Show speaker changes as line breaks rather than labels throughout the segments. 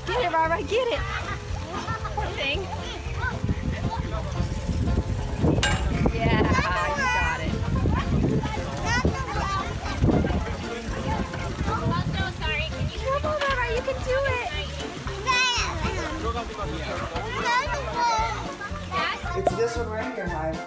Get it, Barbara, get it. Poor thing. Yeah, you got it.
Also, sorry, can you
Come on, Barbara, you can do it.
It's this one right here, Hive.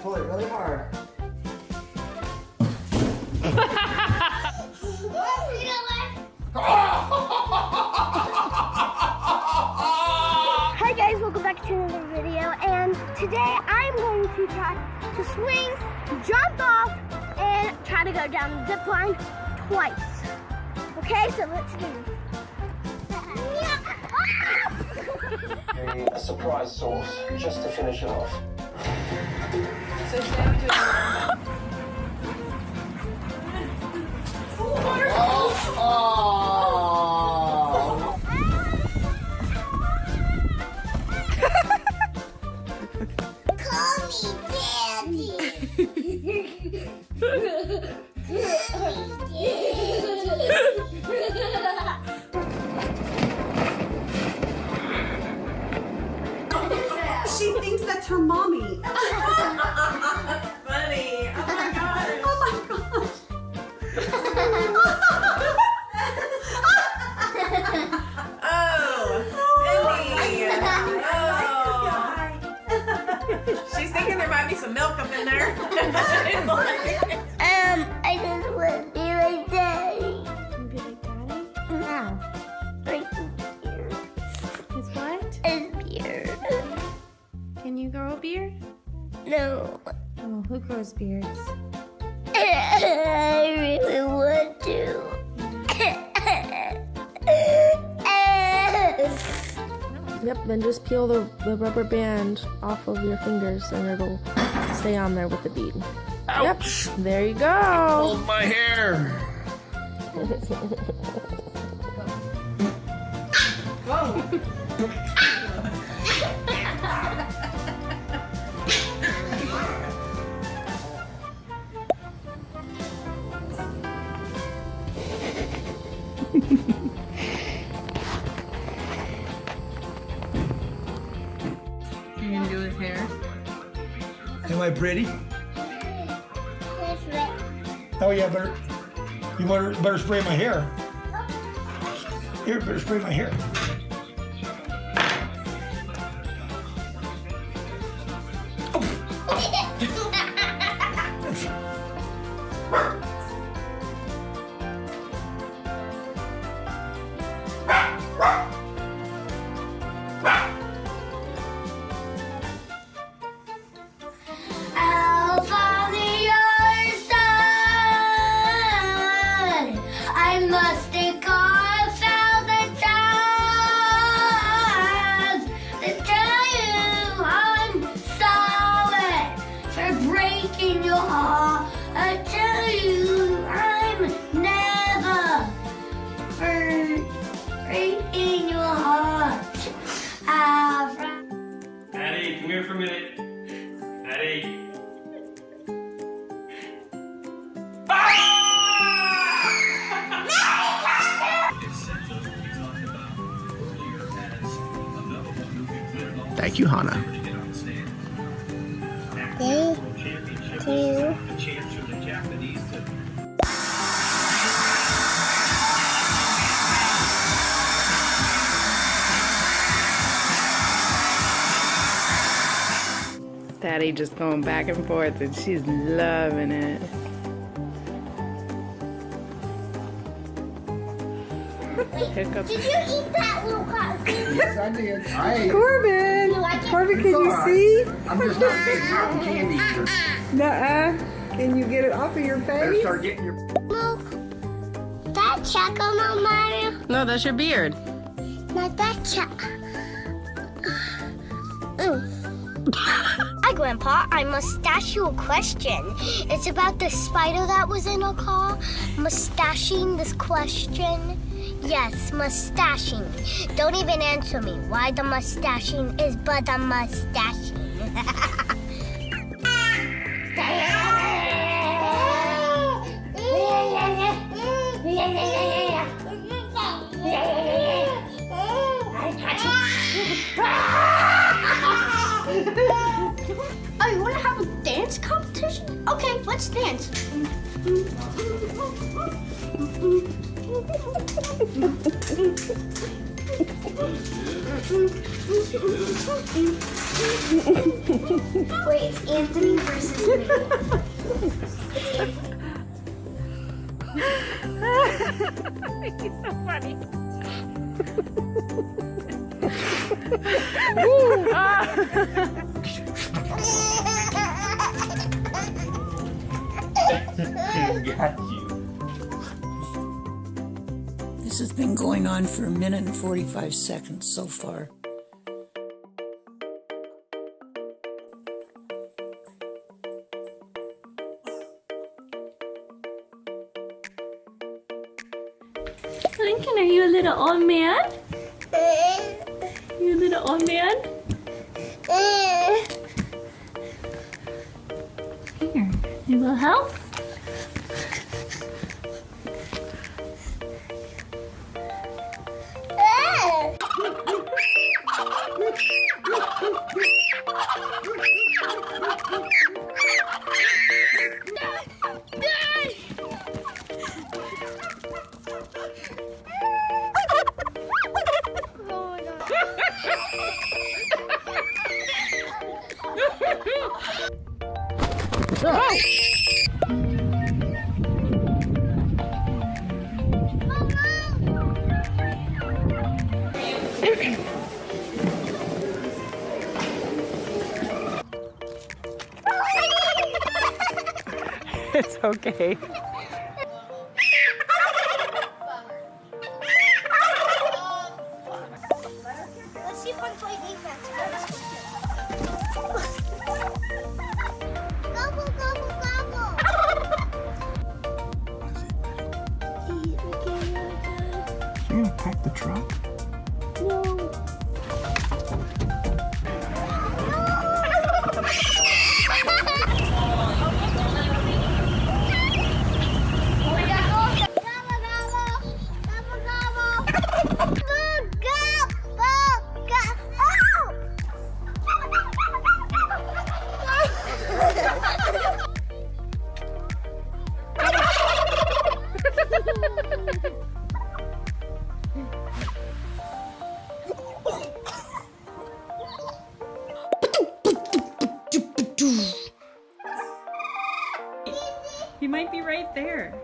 Pull it really hard.
Hi guys, welcome back to another video, and today I'm going to try to swing, jump off, and try to go down the zip line twice. Okay, so let's do it.
A surprise sauce just to finish it off.
So today we're doing
Call me Daddy.
She thinks that's her mommy.
funny.
Oh my gosh.
She's thinking there might be some milk up in there.
I just want to be like Daddy.
be like Daddy?
No. Like beard.
Is what?
His beard.
Can you grow a beard?
No.
Oh, who grows beards?
I really want to.
Yep, then just peel the rubber band off of your fingers and it'll stay on there with the bead.
Ouch!
Yep, there you go.
Pulled my hair.
You gonna do his hair?
Am I pretty? Oh yeah, you better spray my hair. Here, better spray my hair.
Out on the other side, I must have gone 1,000 times to tell you I'm sorry for breaking your heart. I tell you I'm never breaking your heart.
Addie, come here for a minute. Addie.
Thank you, Hannah.
Daddy just going back and forth and she's loving it. Hiccups.
Did you eat that little cotton?
Yes, I did. I ate.
Corbin.
You like it?
Corbin, can you see?
I'm just not big cotton candy eater.
Nuh-uh. Can you get it off of your
Better
face?
start getting your.
Well, that Choco Mario.
No, that's your beard.
Not that Hi, Grandpa. I must ask you a question. It's about the spider that was in a car. Mustaching this question. Yes, mustaching. Don't even answer me. Why the mustaching is but the mustaching. Let's dance. Wait, it's Anthony versus me.
He's so funny.
Got you.
This has been going on for 1 minute and 45 seconds so far.
Lincoln, are you a little old man? You a little old man? Here, you will help?
It's okay.
Let's see if I can play defense. Gobble, gobble, gobble.
You gonna pack the truck?
He might be right there.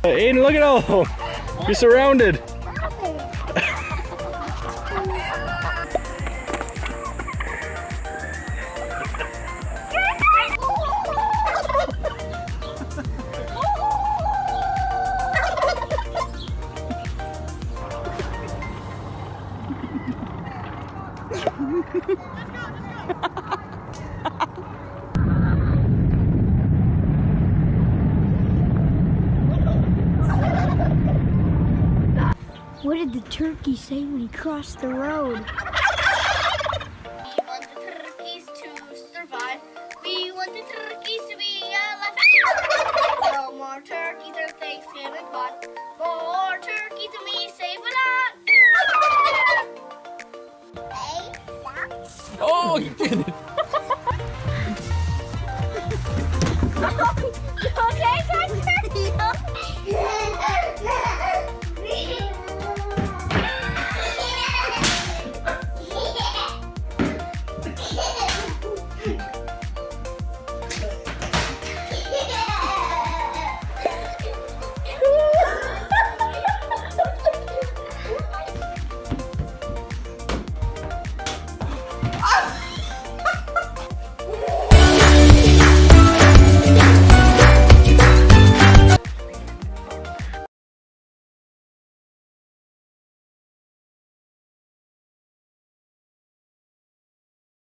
Aiden, look at all. You're surrounded.
What did the turkey say when he crossed the road? We want the turkeys to survive. We want the turkeys to be alive. No more turkeys or Thanksgiving, but more turkeys and we save a lot. Hey, stop.
Oh, you did it.